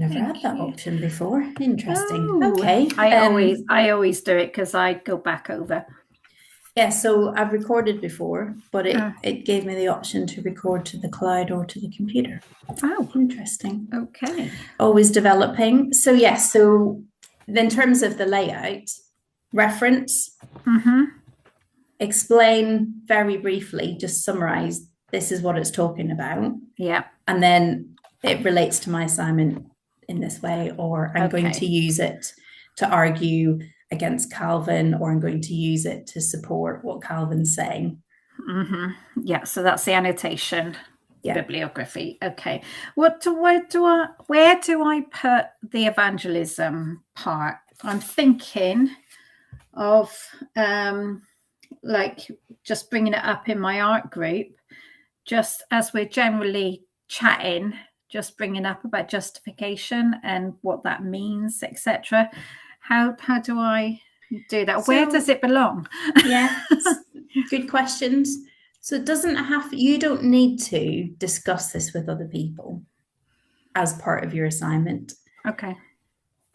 never had Thank that you. option before. Interesting. Oh, Okay. I always do it because I go back over. Yeah, so I've recorded before, but it, Oh, it gave me the option to record to the cloud or to the computer. oh, Interesting. okay. Always developing. So yes, so in terms of the layout, reference, Mm-hmm. explain very briefly, just summarize this is what it's talking about. Yeah. And then it relates to my assignment in this way, or I'm going to Okay. use it to argue against Calvin, or I'm going to use it to support what Calvin's saying. Mm-hmm. Yeah. So that's the annotation, Yeah. bibliography. Okay. Where do I put the evangelism part? I'm thinking of like just bringing it up in my art group, just as we're generally chatting, just bringing up about justification and what that means, etc. How do I do that? Where does So, it belong? yeah, good questions. So it doesn't have, you don't need to discuss this with other people as part of your assignment. Okay.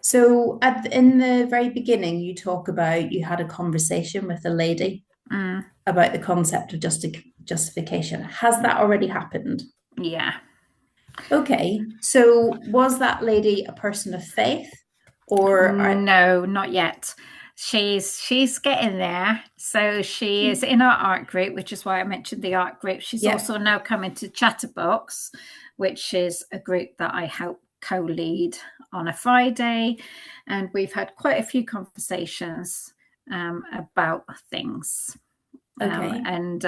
So in the very beginning, you talk about you had a conversation with a lady Mm, about the concept of justification. Has that already happened? yeah. Okay, so was that lady a person of faith, or No, not yet. She's getting there. So she is in our art group, which is why I mentioned the art group. She's yeah? also now coming to Chatterbox, which is a group that I help co-lead on a Friday, and we've had quite a few conversations about things. Okay, And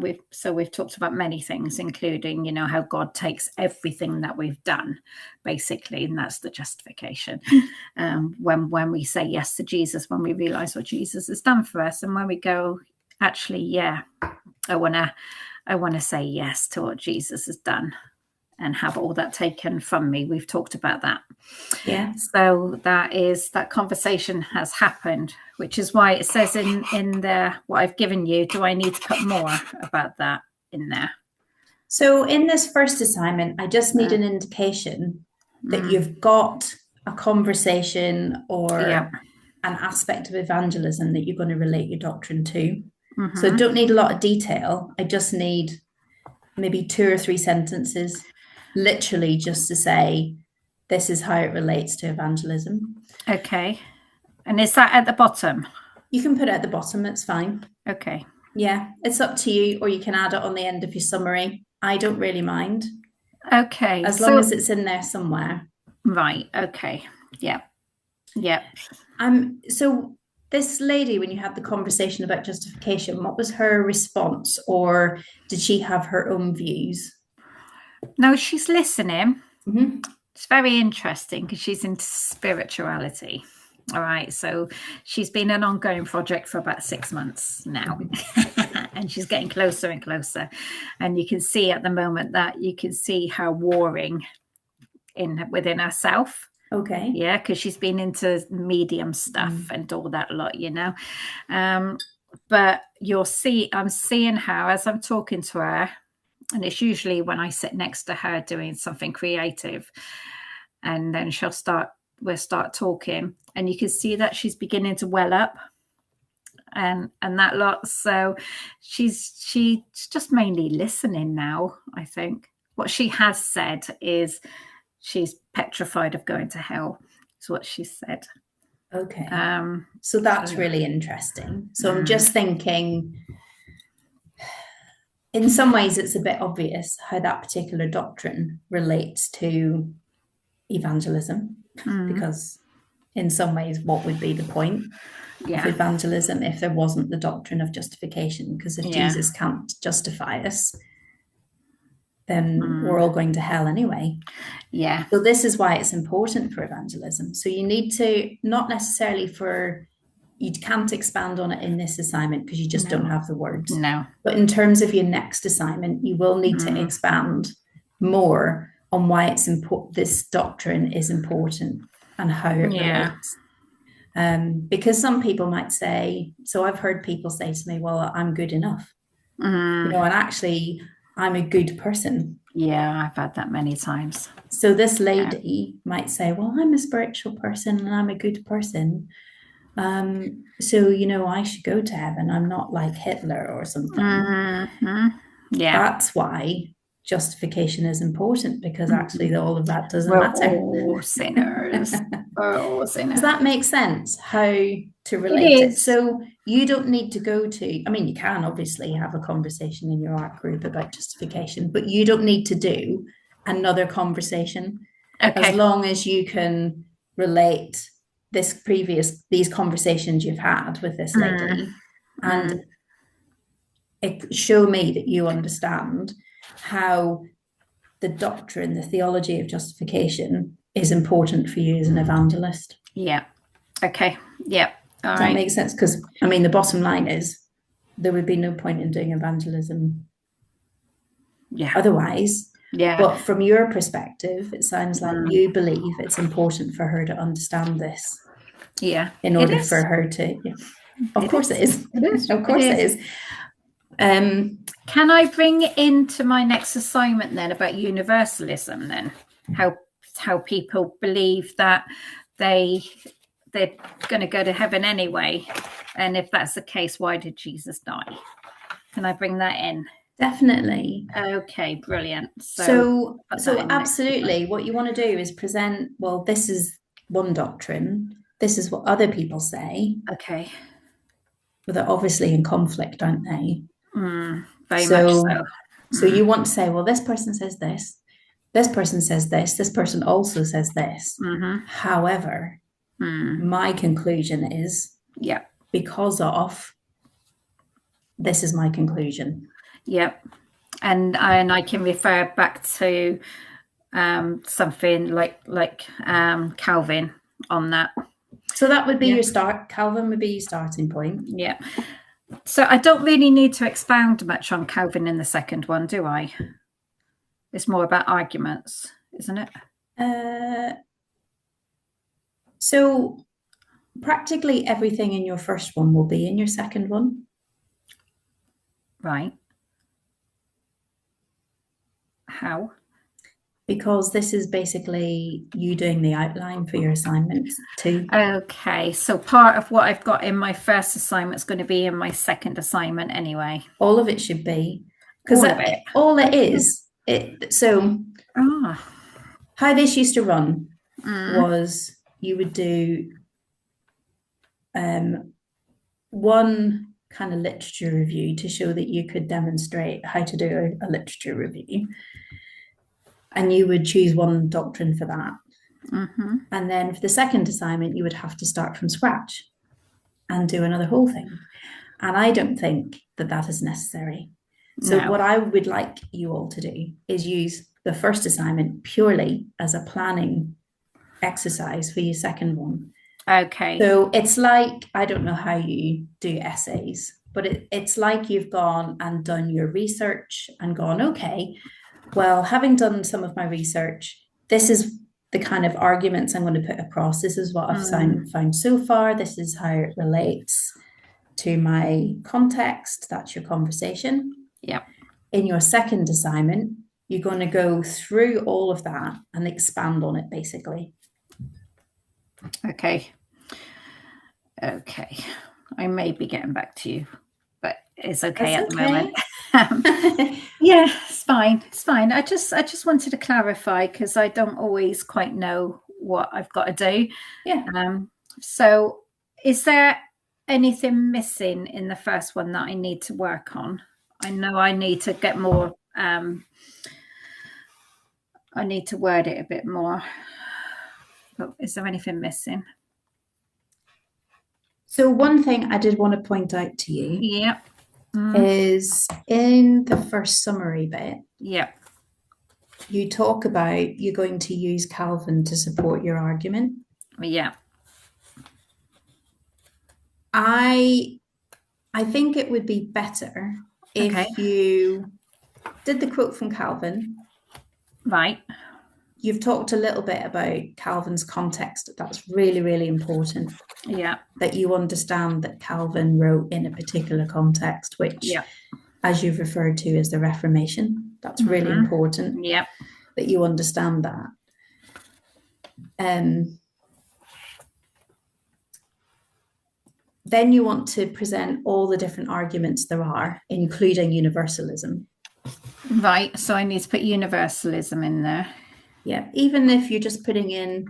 we've talked about many things, including how God takes everything that we've done, basically, and that's the justification. When we say yes to Jesus, when we realize what Jesus has done for us, and when we go, actually, yeah, I wanna say yes to what Jesus has done and have all that taken from me. We've talked about that. yeah. So that conversation has happened, which is why it says in there what I've given you. Do I need to put more about that in there? So in this first assignment, I just need Uh, an indication that mm, you've got a conversation yeah. or an aspect of evangelism that you're going to relate your doctrine to. So I Mm-hmm. don't need a lot of detail. I just need maybe 2 or 3 sentences, literally just to say, this is how it relates to evangelism. Okay. And is that at the bottom? You can put it at the bottom, it's fine. Okay. Yeah, it's up to you, or you can add it on the end of your summary. I don't really mind, Okay. as long So as it's in there somewhere. right. Okay. Yep. Yep. So this lady, when you had the conversation about justification, what was her response, or did she have her own views? No, she's listening. Mm-hmm. It's very interesting because she's into spirituality. All right. So she's been an ongoing project for about 6 months now. And she's getting closer and closer. And you can see at the moment that you can see her warring within herself. Okay. Yeah, because she's been into medium stuff and all that lot. But I'm seeing her as I'm talking to her, and it's usually when I sit next to her doing something creative, and then we'll start talking, and you can see that she's beginning to well up and that lot. So she's just mainly listening now. I think what she has said is she's petrified of going to hell. Is what she said. Okay. Um, So so that's really interesting. So I'm mm, just thinking, in some ways, it's a bit obvious how that particular doctrine relates to evangelism, mm, because in some ways, what would be the point of yeah, evangelism if there wasn't the doctrine of justification? Because if yeah, Jesus can't justify us, then we're mm, all going to hell anyway. yeah, So this is why it's important for evangelism. So you need to, not necessarily for, you can't expand on it in this assignment because you just no, don't have the words. no, But in terms of your next assignment, you will need to mm, expand more on why it's important. This doctrine is important and how it yeah, relates. Because some people might say, so I've heard people say to me, well, I'm good enough, mm, and actually I'm a good person. Yeah, I've had that many times. So this lady might say, well, I'm a spiritual person and I'm a good person. So, I should go to heaven. I'm not like Hitler or something. Mm-hmm. Yeah. That's why justification is important, because actually all of that doesn't We're matter. all sinners. We're all sinners. Does that make sense? How to relate it? So you don't need to go to, I mean, you can obviously have a conversation in your art group about justification, but you don't need to do another conversation. Okay. As long as you can relate these conversations you've had with this lady and show me that you understand how the doctrine, the theology of justification is important for you as an evangelist. Yeah. Okay. Yeah. All Does right. that make sense? Because, I mean, the bottom line is there would be no point in doing evangelism otherwise. Yeah. But from your perspective, it sounds like you believe it's important for her to understand this. Yeah. In order for her to, of course it is. It is. Of course it is. Can I bring into my next assignment then about universalism then? How people believe that they're going to go to heaven anyway, and if that's the case, why did Jesus die? Can I bring that in? Definitely. Okay, brilliant. So absolutely, what you want to do is present, well, this is one doctrine, this is what other people say. Okay. But they're obviously in conflict, aren't they? Very much so. So you want to say, well, this person says this person says this person also says this. However, my conclusion is, because of, this is my conclusion. Yep. And I can refer back to something like Calvin on that. So that would be your start. Calvin would be your starting point. Yeah. So I don't really need to expound much on Calvin in the second one, do I? It's more about arguments, isn't it? So practically everything in your first one will be in your second one. Right. How? Because this is basically you doing the outline for your assignments too. Okay, so part of what I've got in my first assignment is going to be in my second assignment anyway. All of it should be, because all it is. So how this used to run was you would do one kind of literature review to show that you could demonstrate how to do a literature review. And you would choose one doctrine for that. And then for the second assignment, you would have to start from scratch and do another whole thing. And I don't think that is necessary. So what I would like you all to do is use the first assignment purely as a planning exercise for your second one. Okay. So it's like, I don't know how you do essays, but it's like you've gone and done your research and gone, okay, well, having done some of my research, this is the kind of arguments I'm going to put across. This is what I've found so far. This is how it relates to my context. That's your conversation. Yeah. In your second assignment, you're going to go through all of that and expand on it, basically. Okay. Okay. I may be getting back to you, but it's okay at the moment. Yeah, it's fine. It's fine. I just wanted to clarify because I don't always quite know what I've got to do. Yeah. So is there anything missing in the first one that I need to work on? I know I need to get more, I need to word it a bit more, but is there anything missing? So one thing I did want to point out to you. Yeah. Is in the first summary bit. Yeah. You talk about you're going to use Calvin to support your argument. Yeah. I think it would be better if you did the quote from Calvin. Right. You've talked a little bit about Calvin's context. That's really, really important. Yeah. That you understand that Calvin wrote in a particular context, which, as you've referred to, is the Reformation. That's really important. Yep. That you understand that. Then you want to present all the different arguments there are, including universalism. Right. So I need to put universalism in there. Yeah. Even if you're just putting in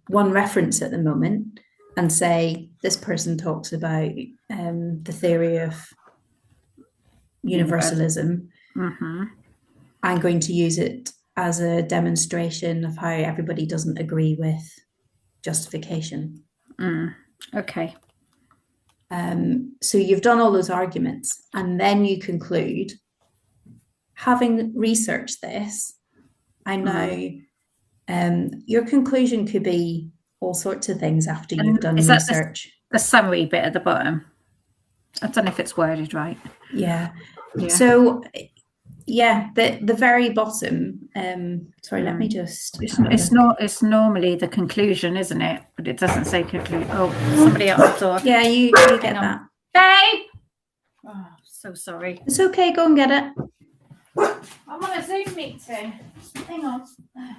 one reference at the moment and say, this person talks about the theory of universalism, I'm going to use it as a demonstration of how everybody doesn't agree with justification. Okay. So you've done all those arguments, and then you conclude, having researched this, I know your conclusion could be all sorts of things after you've done research. The summary bit at the bottom. I don't know if it's worded right. Yeah. So, yeah, the very bottom. Sorry, let me just. It's normally the conclusion, isn't it? But it doesn't say conclusion. Oh, somebody at the door. Yeah, you get that. Hey. Oh, so sorry. It's okay. Go and get it. I'm on a Zoom meeting. Hang on. Right.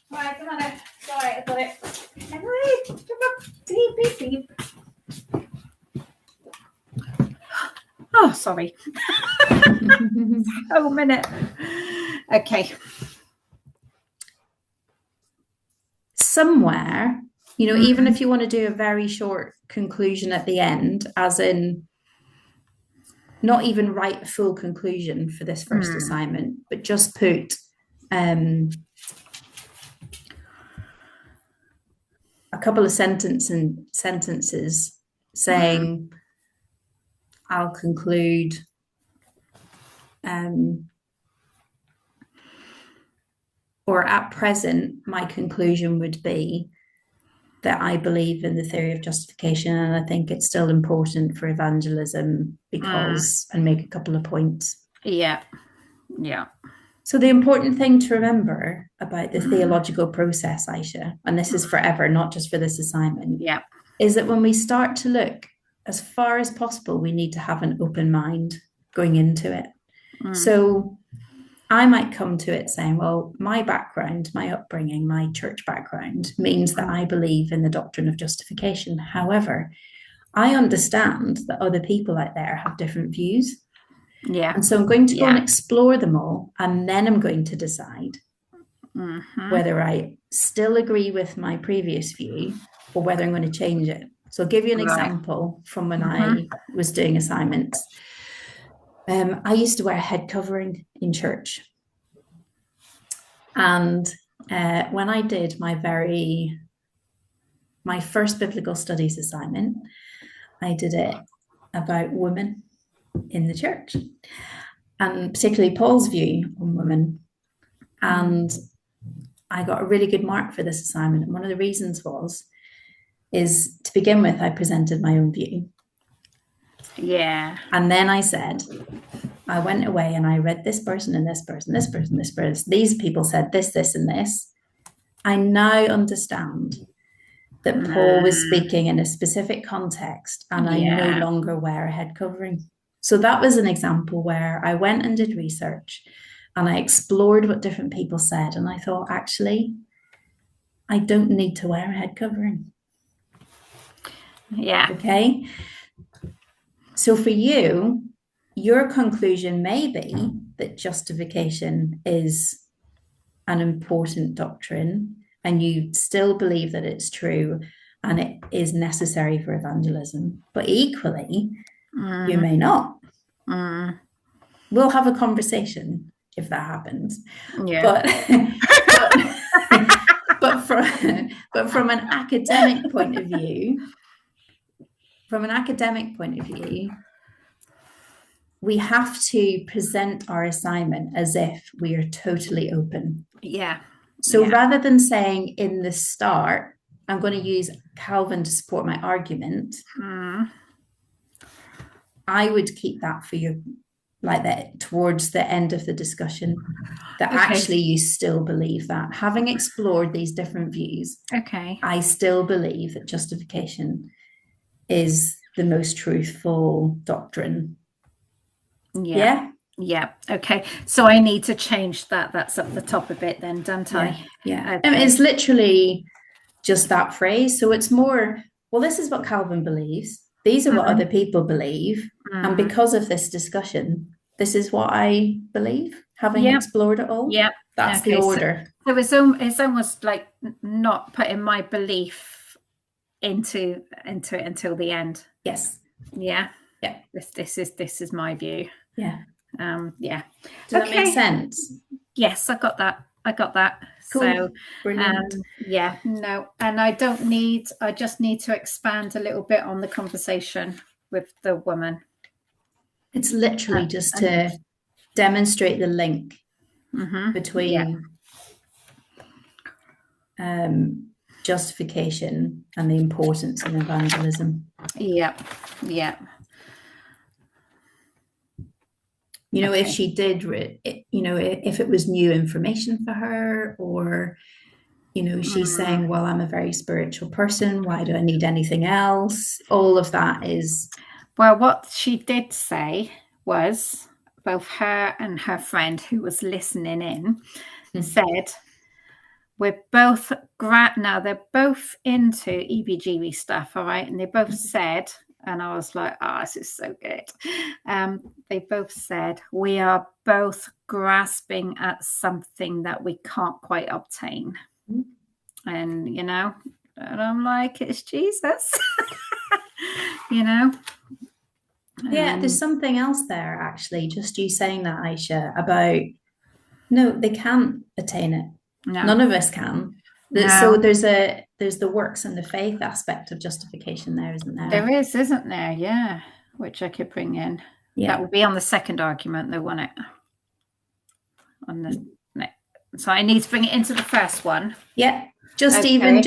Right, come on in. Sorry, I got it. Anyway, come on. Beep. Oh, sorry. Oh, a minute. Okay. Somewhere, even if you want to do a very short conclusion at the end, as in not even write a full conclusion for this first assignment, but just put a couple of sentences saying, I'll conclude or at present, my conclusion would be that I believe in the theory of justification, and I think it's still important for evangelism because, and make a couple of points. Yeah. So the important thing to remember about the theological process, Aisha, and this is forever, not just for this assignment, is that when we start to look, as far as possible, we need to have an open mind going into it. So I might come to it saying, well, my background, my upbringing, my church background means that I believe in the doctrine of justification. However, I understand that other people out there have different views. Yeah. And so I'm going to go and explore them all, and then I'm going to decide whether I still agree with my previous view or whether I'm going to change it. So I'll give you an example from when I was doing assignments. I used to wear a head covering in church. And when I did my first biblical studies assignment, I did it about women in the church, and particularly Paul's view on women. And I got a really good mark for this assignment. And one of the reasons is to begin with, I presented my own view. Yeah. And then I said, I went away and I read this person and this person, this person, this person. These people said this, this, and this. I now understand that Paul was speaking in a specific context, and I no longer wear a head covering. So that was an example where I went and did research and I explored what different people said. And I thought, actually, I don't need to wear a head covering. Yeah. Okay. So for you, your conclusion may be that justification is an important doctrine, and you still believe that it's true and it is necessary for evangelism. But equally, you may not. We'll have a conversation if that happens. Yeah. But from an academic point of view, we have to present our assignment as if we are totally open. Yeah. So rather than saying in the start, I'm going to use Calvin to support my argument, I would keep that for you like that towards the end of the discussion, that actually you still believe that. Having explored these different views, I still believe that justification is the most truthful doctrine. Yeah. Yeah. Okay. So I need to change that. That's up the top a bit then, don't I? Yeah. Okay. It's literally just that phrase. So it's more, well, this is what Calvin believes. These are what other people believe. And because of this discussion, this is what I believe, having explored it all. Yeah. That's the order. So it's almost like not putting my belief into it until the end. Yes. Yeah. Yeah. This is my view. Yeah. Yeah. Does that make sense? Yes, I got that. Cool. So Brilliant. yeah, no, and I just need to expand a little bit on the conversation with the woman. It's literally just to demonstrate the link between justification and the importance of evangelism. Yeah. You know, if she did, you know, if it was new information for her, or, you know, she's saying, well, I'm a very spiritual person, why do I need anything else? All of that is... Well, what she did say was both her and her friend who was listening in said, we're both now they're both into EBGB stuff, all right? And they both said, and I was like, oh, this is so good. They both said, we are both grasping at something that we can't quite obtain. And, you know, and I'm like, it's Jesus. You know? Yeah, there's something else there, actually, just you saying that, Aisha, about, no, they can't attain it. No. None of us can. No. So there's the works and the faith aspect of justification there, isn't there? There is, isn't there? Yeah, which I could bring in. Yeah. That will be on the second argument, though, won't it? So I need to bring it into the first one. Yeah. Even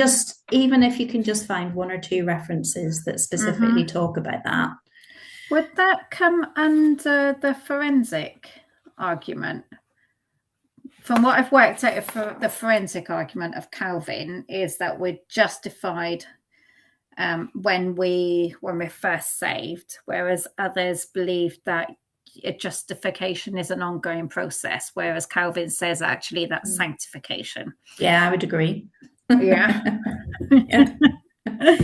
if you can just find one or two references that specifically talk about that. Would that come under the forensic argument? From what I've worked out, for the forensic argument of Calvin is that we're justified when we're first saved, whereas others believe that justification is an ongoing process, whereas Calvin says actually that's sanctification. Yeah, I would agree. Yeah.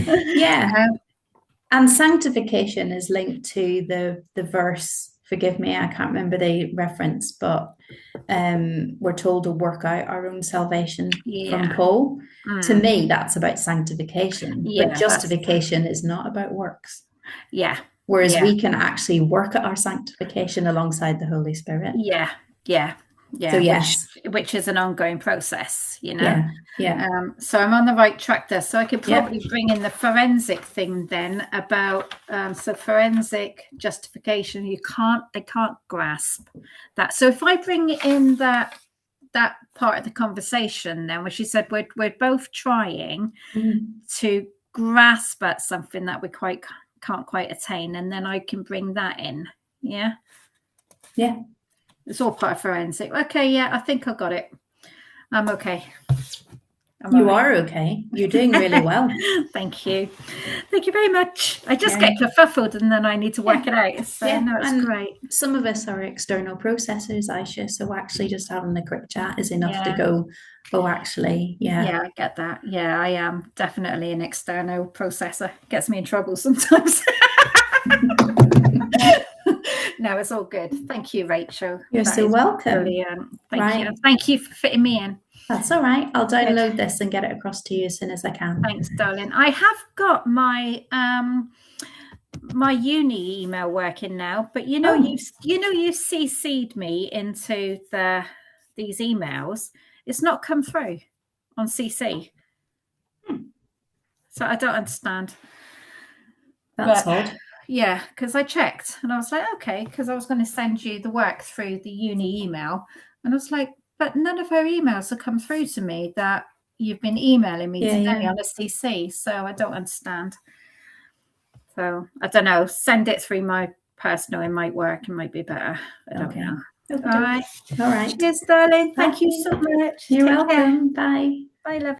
Yeah. And sanctification is linked to the verse, forgive me, I can't remember the reference, but we're told to work out our own salvation from Paul. To me, that's about sanctification. But justification is not about works. Yeah. Whereas we can actually work at our sanctification alongside the Holy Spirit. Yeah. So yes, which is an ongoing process, you know. So I'm on the right track there. So I could probably bring in the forensic thing then about so forensic justification. I can't grasp that. So if I bring in that part of the conversation then, where she said we're both trying to grasp at something that we can't quite attain, and then I can bring that in. Yeah. It's all part of forensic. Okay, yeah, I think I got it. I'm okay. You are okay. You're doing really well. Thank you. Thank you very much. I just get kerfuffled and then I need to work it out. So no, it's great. Some of us are external processors, Aisha, so actually just having a quick chat is enough to go, oh, actually, Yeah, I get that. Yeah, I am definitely an external processor. Gets me in trouble sometimes. No, it's all good. Thank you, Rachel. You're so welcome. Brilliant. Thank you. Thank you for fitting me in. That's all right. I'll download this and get it across to you as soon as I can. Thanks, darling. I have got my my uni email working now, but you you CC'd me into these emails. It's not come through on CC. So I don't understand. That's odd. Yeah, because I checked and I was like, okay, because I was going to send you the work through the uni email. And I was like, but none of her emails have come through to me that you've been emailing me today on a CC. So I don't understand. So I don't know. Send it through my personal. It might work. It might be better. I don't know. Okay. All right. Cheers, darling. Thank you so much. You're welcome. Bye. Bye, love.